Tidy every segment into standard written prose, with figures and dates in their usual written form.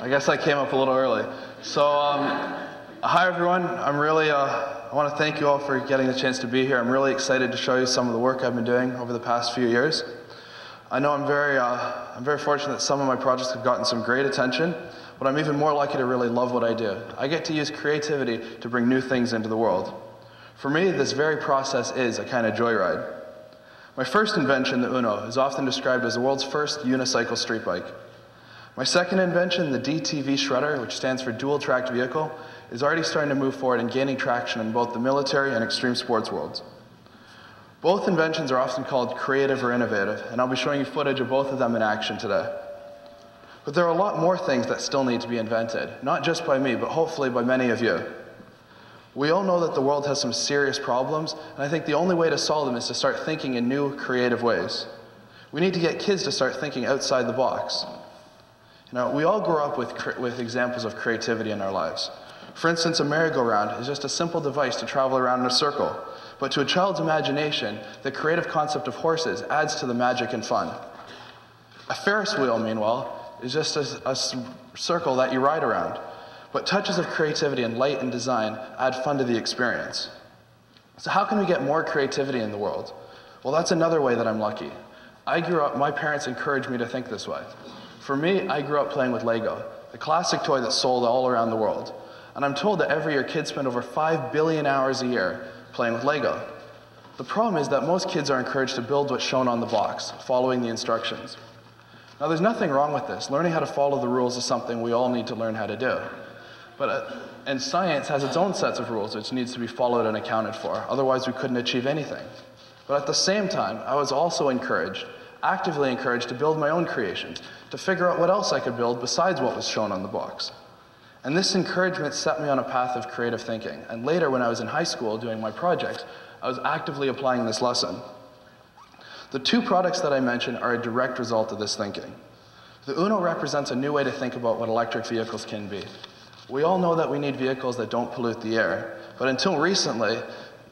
I guess I came up a little early. So, hi everyone. I want to thank you all for getting the chance to be here. I'm really excited to show you some of the work I've been doing over the past few years. I know I'm very fortunate that some of my projects have gotten some great attention, but I'm even more lucky to really love what I do. I get to use creativity to bring new things into the world. For me, this very process is a kind of joyride. My first invention, the Uno, is often described as the world's first unicycle street bike. My second invention, the DTV shredder, which stands for dual tracked vehicle, is already starting to move forward and gaining traction in both the military and extreme sports worlds. Both inventions are often called creative or innovative, and I'll be showing you footage of both of them in action today. But there are a lot more things that still need to be invented, not just by me, but hopefully by many of you. We all know that the world has some serious problems, and I think the only way to solve them is to start thinking in new, creative ways. We need to get kids to start thinking outside the box. We all grow up with examples of creativity in our lives. For instance, a merry-go-round is just a simple device to travel around in a circle, but to a child's imagination, the creative concept of horses adds to the magic and fun. A Ferris wheel, meanwhile, is just a circle that you ride around. But touches of creativity and light and design add fun to the experience. So how can we get more creativity in the world? Well, that's another way that I'm lucky. My parents encouraged me to think this way. For me, I grew up playing with Lego, the classic toy that's sold all around the world. And I'm told that every year kids spend over 5 billion hours a year playing with Lego. The problem is that most kids are encouraged to build what's shown on the box, following the instructions. Now, there's nothing wrong with this. Learning how to follow the rules is something we all need to learn how to do. And science has its own sets of rules which needs to be followed and accounted for. Otherwise, we couldn't achieve anything. But at the same time, I was also actively encouraged to build my own creations, to figure out what else I could build besides what was shown on the box. And this encouragement set me on a path of creative thinking. And later, when I was in high school doing my projects, I was actively applying this lesson. The two products that I mentioned are a direct result of this thinking. The Uno represents a new way to think about what electric vehicles can be. We all know that we need vehicles that don't pollute the air, but until recently,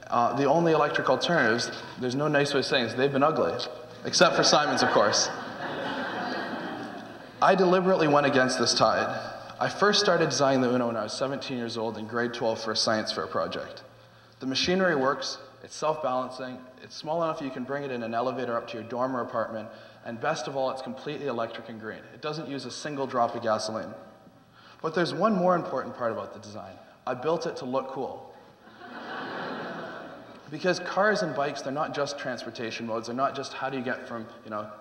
the only electric alternatives, there's no nice way of saying this, they've been ugly, except for Simon's, of course. I deliberately went against this tide. I first started designing the Uno when I was 17 years old in grade 12 for a science fair project. The machinery works, it's self-balancing, it's small enough you can bring it in an elevator up to your dorm or apartment, and best of all, it's completely electric and green. It doesn't use a single drop of gasoline. But there's one more important part about the design. I built it to look cool. Because cars and bikes, they're not just transportation modes, they're not just how do you get from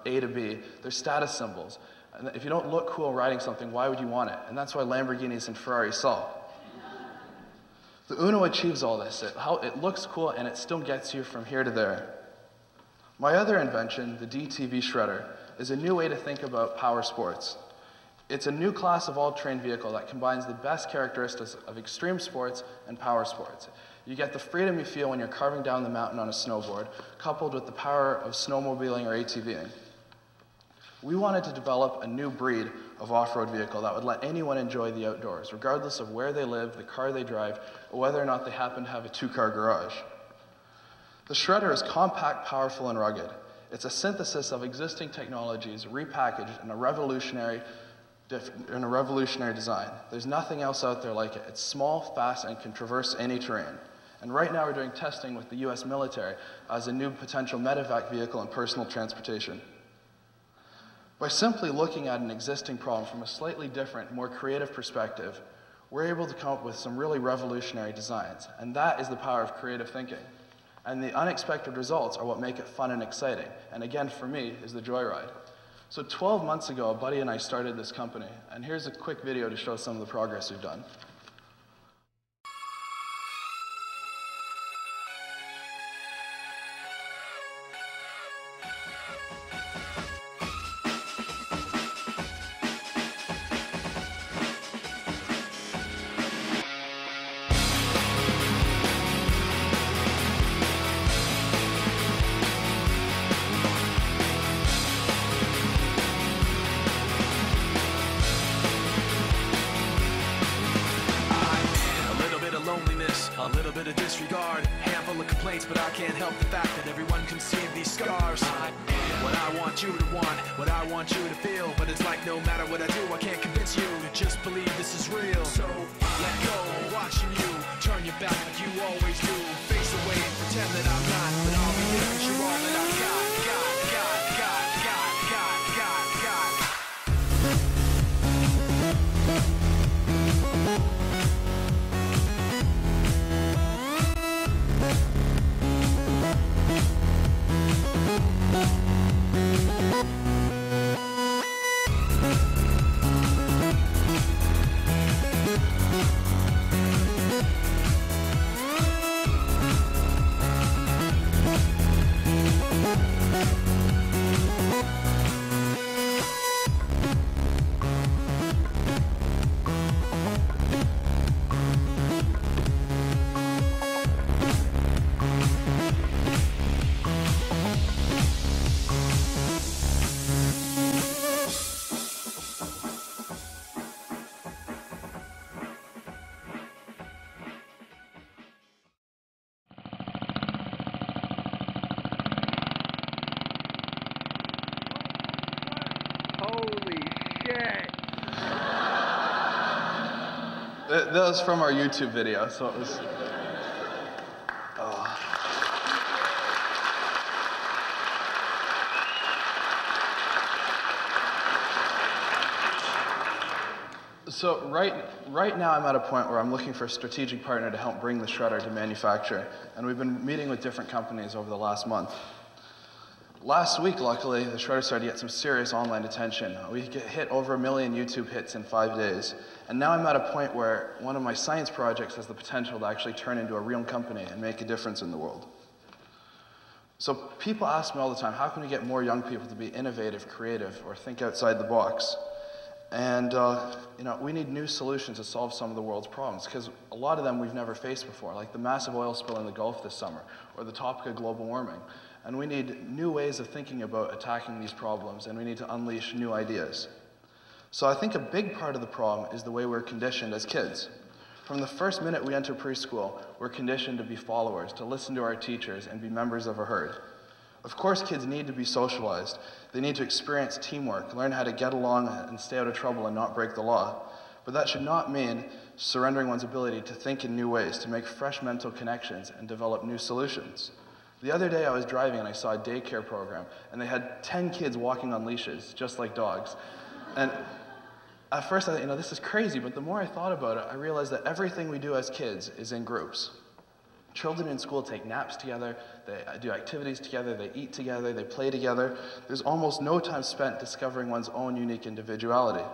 A to B, they're status symbols. And if you don't look cool riding something, why would you want it? And that's why Lamborghinis and Ferraris sell. The Uno achieves all this. It looks cool and it still gets you from here to there. My other invention, the DTV shredder, is a new way to think about power sports. It's a new class of all-terrain vehicle that combines the best characteristics of extreme sports and power sports. You get the freedom you feel when you're carving down the mountain on a snowboard, coupled with the power of snowmobiling or ATVing. We wanted to develop a new breed of off-road vehicle that would let anyone enjoy the outdoors, regardless of where they live, the car they drive, or whether or not they happen to have a two-car garage. The shredder is compact, powerful, and rugged. It's a synthesis of existing technologies repackaged in a revolutionary design. There's nothing else out there like it. It's small, fast, and can traverse any terrain. And right now we're doing testing with the US military as a new potential medevac vehicle in personal transportation. By simply looking at an existing problem from a slightly different, more creative perspective, we're able to come up with some really revolutionary designs. And that is the power of creative thinking. And the unexpected results are what make it fun and exciting. And again, for me, is the joyride. So 12 months ago, a buddy and I started this company, and here's a quick video to show some of the progress we've done. mistakes, but I can't help the fact that everyone can see these scars. I am what I want you to want, what I want you to feel. But it's like no matter what I do, I can't convince you to just believe this is real. So let go, I'm watching you turn your back like you always do. Face away and pretend that I'm not, but I'll be here 'cause you're all that I've got. That was from our YouTube video, so it was. So right now I'm at a point where I'm looking for a strategic partner to help bring the shredder to manufacture, and we've been meeting with different companies over the last month. Last week, luckily, the shredder started to get some serious online attention. We hit over 1 million YouTube hits in 5 days. And now I'm at a point where one of my science projects has the potential to actually turn into a real company and make a difference in the world. So people ask me all the time, how can we get more young people to be innovative, creative, or think outside the box? And we need new solutions to solve some of the world's problems, because a lot of them we've never faced before, like the massive oil spill in the Gulf this summer, or the topic of global warming. And we need new ways of thinking about attacking these problems, and we need to unleash new ideas. So I think a big part of the problem is the way we're conditioned as kids. From the first minute we enter preschool, we're conditioned to be followers, to listen to our teachers, and be members of a herd. Of course, kids need to be socialized. They need to experience teamwork, learn how to get along and stay out of trouble and not break the law. But that should not mean surrendering one's ability to think in new ways, to make fresh mental connections, and develop new solutions. The other day I was driving and I saw a daycare program, and they had 10 kids walking on leashes, just like dogs. And at first I thought, this is crazy, but the more I thought about it, I realized that everything we do as kids is in groups. Children in school take naps together, they do activities together, they eat together, they play together. There's almost no time spent discovering one's own unique individuality.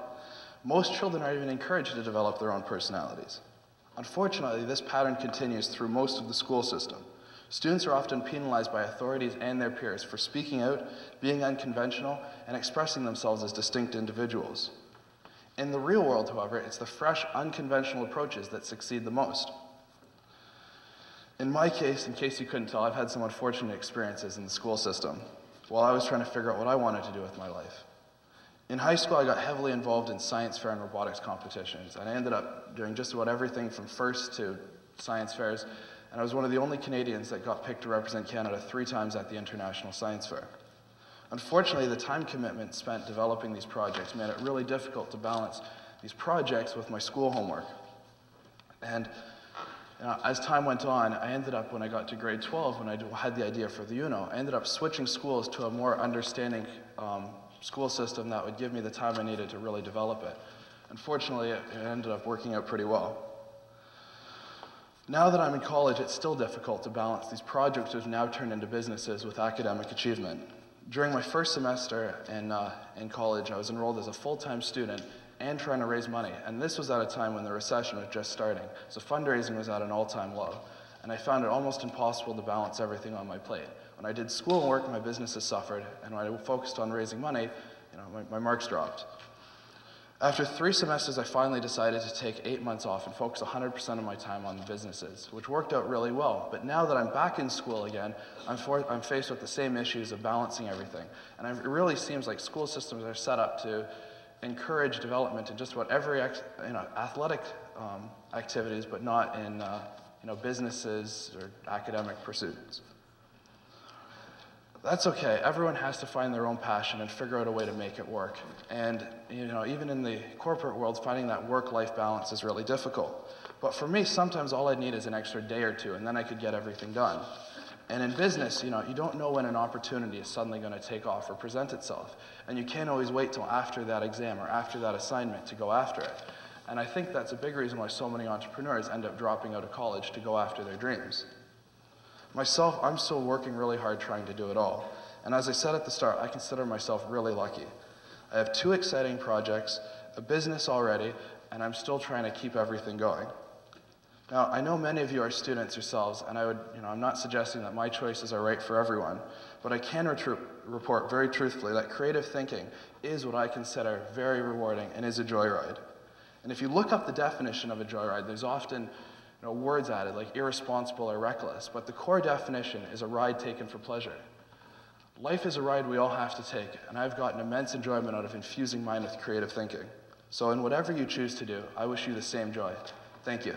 Most children aren't even encouraged to develop their own personalities. Unfortunately, this pattern continues through most of the school system. Students are often penalized by authorities and their peers for speaking out, being unconventional, and expressing themselves as distinct individuals. In the real world, however, it's the fresh, unconventional approaches that succeed the most. In my case, in case you couldn't tell, I've had some unfortunate experiences in the school system while I was trying to figure out what I wanted to do with my life. In high school, I got heavily involved in science fair and robotics competitions, and I ended up doing just about everything from first to science fairs, and I was one of the only Canadians that got picked to represent Canada 3 times at the International Science Fair. Unfortunately, the time commitment spent developing these projects made it really difficult to balance these projects with my school homework. And as time went on, I ended up, when I got to grade 12, when I had the idea for the UNO, I ended up switching schools to a more understanding school system that would give me the time I needed to really develop it. Unfortunately, it ended up working out pretty well. Now that I'm in college, it's still difficult to balance these projects which have now turned into businesses with academic achievement. During my first semester in college, I was enrolled as a full-time student and trying to raise money, and this was at a time when the recession was just starting, so fundraising was at an all-time low, and I found it almost impossible to balance everything on my plate. When I did schoolwork, my businesses suffered, and when I focused on raising money, my marks dropped. After 3 semesters, I finally decided to take 8 months off and focus 100% of my time on the businesses, which worked out really well. But now that I'm back in school again, I'm faced with the same issues of balancing everything. And it really seems like school systems are set up to encourage development in just about every athletic activities, but not in businesses or academic pursuits. That's okay. Everyone has to find their own passion and figure out a way to make it work. And even in the corporate world, finding that work-life balance is really difficult. But for me, sometimes all I need is an extra day or two, and then I could get everything done. And in business, you don't know when an opportunity is suddenly going to take off or present itself. And you can't always wait till after that exam or after that assignment to go after it. And I think that's a big reason why so many entrepreneurs end up dropping out of college to go after their dreams. Myself, I'm still working really hard trying to do it all. And as I said at the start, I consider myself really lucky. I have 2 exciting projects, a business already, and I'm still trying to keep everything going. Now, I know many of you are students yourselves, and I'm not suggesting that my choices are right for everyone, but I can report very truthfully that creative thinking is what I consider very rewarding and is a joyride. And if you look up the definition of a joyride, there's often words added like irresponsible or reckless, but the core definition is a ride taken for pleasure. Life is a ride we all have to take, and I've gotten immense enjoyment out of infusing mine with creative thinking. So in whatever you choose to do, I wish you the same joy. Thank you.